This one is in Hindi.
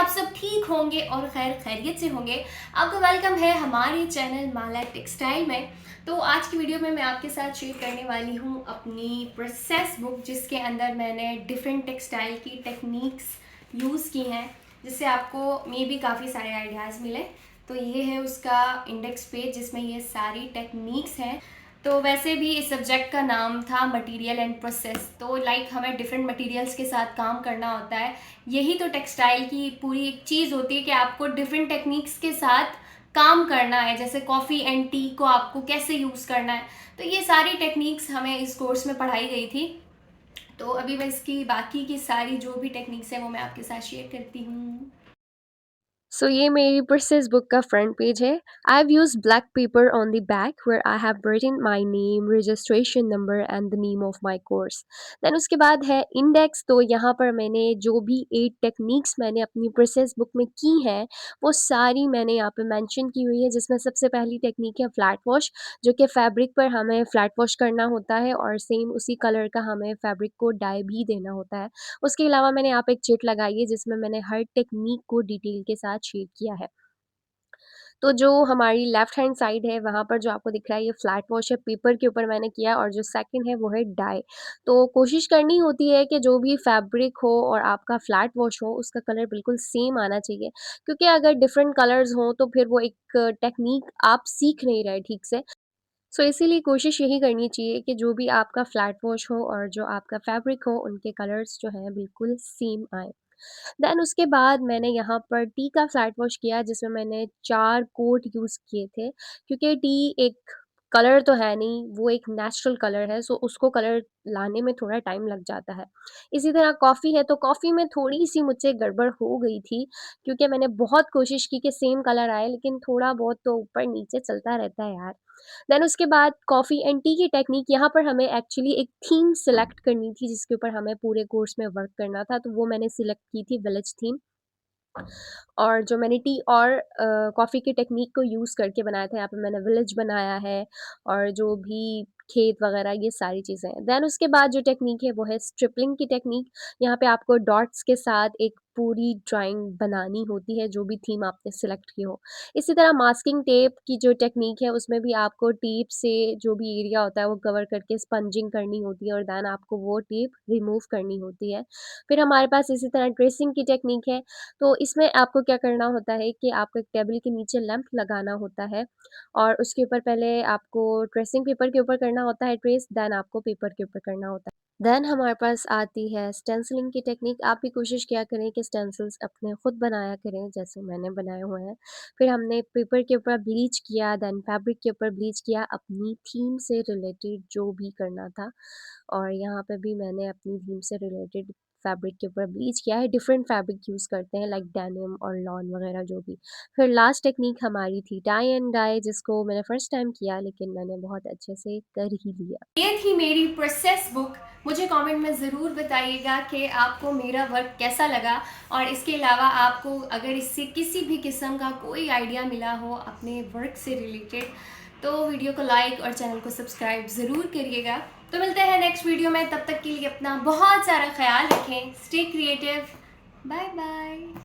आप सब ठीक होंगे और खैर खैरियत से होंगे। आपका वेलकम है हमारे चैनल माला टेक्सटाइल में। तो आज की वीडियो में मैं आपके साथ शेयर करने वाली हूँ अपनी प्रोसेस बुक, जिसके अंदर मैंने डिफरेंट टेक्सटाइल की टेक्निक्स यूज़ की हैं, जिससे आपको मे भी काफ़ी सारे आइडियाज़ मिले। तो ये है उसका इंडेक्स पेज जिसमें ये सारी टेक्निक्स हैं। तो वैसे भी इस सब्जेक्ट का नाम था मटेरियल एंड प्रोसेस, तो लाइक हमें डिफरेंट मटेरियल्स के साथ काम करना होता है। यही तो टेक्सटाइल की पूरी एक चीज़ होती है कि आपको डिफरेंट टेक्निक्स के साथ काम करना है। जैसे कॉफ़ी एंड टी को आपको कैसे यूज़ करना है, तो ये सारी टेक्निक्स हमें इस कोर्स में पढ़ाई गई थी। तो अभी मैं इसकी बाकी की सारी जो भी टेक्निक्स हैं वो मैं आपके साथ शेयर करती हूँ। सो ये मेरी प्रोसेस बुक का फ्रंट पेज है। I have used black paper on the back where I have written my name, registration number and the name of my course. Then उसके बाद है इंडेक्स। तो यहाँ पर मैंने जो भी 8 टेक्निक्स मैंने अपनी प्रोसेस बुक में की हैं, वो सारी मैंने यहाँ पे मेंशन की हुई है। जिसमें सबसे पहली टेक्निक है फ्लैट वॉश, जो कि फैब्रिक पर हमें फ्लैट वॉश करना होता है और सेम उसी कलर का हमें फैब्रिक को डाई भी देना होता है। उसके अलावा मैंने यहाँ पे एक चिट लगाई है जिसमें मैंने हर टेक्निक को डिटेल के साथ शेयर किया है। तो जो हमारी लेफ्ट हैंड साइड है वहाँ पर जो आपको दिख रहा है ये फ्लैट वॉश है, पेपर के ऊपर मैंने किया, और जो सेकंड है वो है डाई। तो कोशिश करनी होती है कि जो भी फैब्रिक हो और आपका फ्लैट वॉश हो उसका कलर बिल्कुल सेम आना चाहिए, क्योंकि अगर डिफरेंट कलर्स हों तो फिर वो एक टेक्निक आप सीख नहीं रहे ठीक से। सो इसीलिए कोशिश यही करनी चाहिए कि जो भी आपका फ्लैट वॉश हो और जो आपका फैब्रिक हो उनके कलर्स जो हैं बिल्कुल सेम आए। देन उसके बाद मैंने यहाँ पर टी का फ्लैट वॉश किया जिसमें मैंने 4 कोट यूज़ किए थे, क्योंकि टी एक कलर तो है नहीं, वो एक नेचुरल कलर है, सो उसको कलर लाने में थोड़ा टाइम लग जाता है। इसी तरह कॉफ़ी है, तो कॉफ़ी में थोड़ी-सी मुझसे गड़बड़ हो गई थी, क्योंकि मैंने बहुत कोशिश की कि सेम कलर आए, लेकिन थोड़ा बहुत तो ऊपर-नीचे चलता रहता है यार। देन उसके बाद कॉफ़ी एंड टी की टेक्निक, यहाँ पर हमें एक्चुअली एक थीम सेलेक्ट करनी थी जिसके ऊपर हमें पूरे कोर्स में वर्क करना था, तो वो मैंने सिलेक्ट की थी विलेज थीम। और जो मैंने टी और कॉफ़ी की टेक्निक को यूज़ करके बनाया था, यहाँ पे मैंने विलेज बनाया है और जो भी खेत वगैरह ये सारी चीज़ें हैं। देन उसके बाद जो टेक्निक है वो है स्ट्रिपलिंग की टेक्निक। यहाँ पे आपको डॉट्स के साथ एक पूरी ड्राइंग बनानी होती है जो भी थीम आपने सेलेक्ट की हो। इसी तरह मास्किंग टेप की जो टेक्निक है उसमें भी आपको टेप से जो भी एरिया होता है वो कवर करके स्पंजिंग करनी होती है और देन आपको वो टेप रिमूव करनी होती है। फिर हमारे पास इसी तरह ट्रेसिंग की टेक्निक है। तो इसमें आपको क्या करना होता है कि आपको एक टेबल के नीचे लैंप लगाना होता है और उसके ऊपर पहले आपको ट्रेसिंग पेपर के ऊपर करना होता है ट्रेस, देन आपको पेपर के ऊपर करना होता है। देन हमारे पास आती है स्टेंसिलिंग की टेक्निक। आप भी कोशिश किया करें कि स्टेंसिल्स अपने खुद बनाया करें जैसे मैंने बनाए हुए हैं। फिर हमने पेपर के ऊपर ब्लीच किया, देन फैब्रिक के ऊपर ब्लीच किया अपनी थीम से रिलेटेड जो भी करना था, और यहाँ पे भी मैंने अपनी थीम से रिलेटेड फैब्रिक के ऊपर ब्लीच किया है। डिफरेंट फैब्रिक यूज़ करते हैं लाइक डेनिम और लॉन वगैरह जो भी। फिर लास्ट टेक्निक हमारी थी टाई एंड डाई, जिसको मैंने फर्स्ट टाइम किया लेकिन मैंने बहुत अच्छे से कर ही लिया। ये थी मेरी प्रोसेस बुक। मुझे कमेंट में ज़रूर बताइएगा कि आपको मेरा वर्क कैसा लगा, और इसके अलावा आपको अगर इससे किसी भी किस्म का कोई आइडिया मिला हो अपने वर्क से रिलेटेड, तो वीडियो को लाइक और चैनल को सब्सक्राइब ज़रूर करिएगा। तो मिलते हैं नेक्स्ट वीडियो में, तब तक के लिए अपना बहुत सारा ख्याल रखें। Stay creative. Bye bye.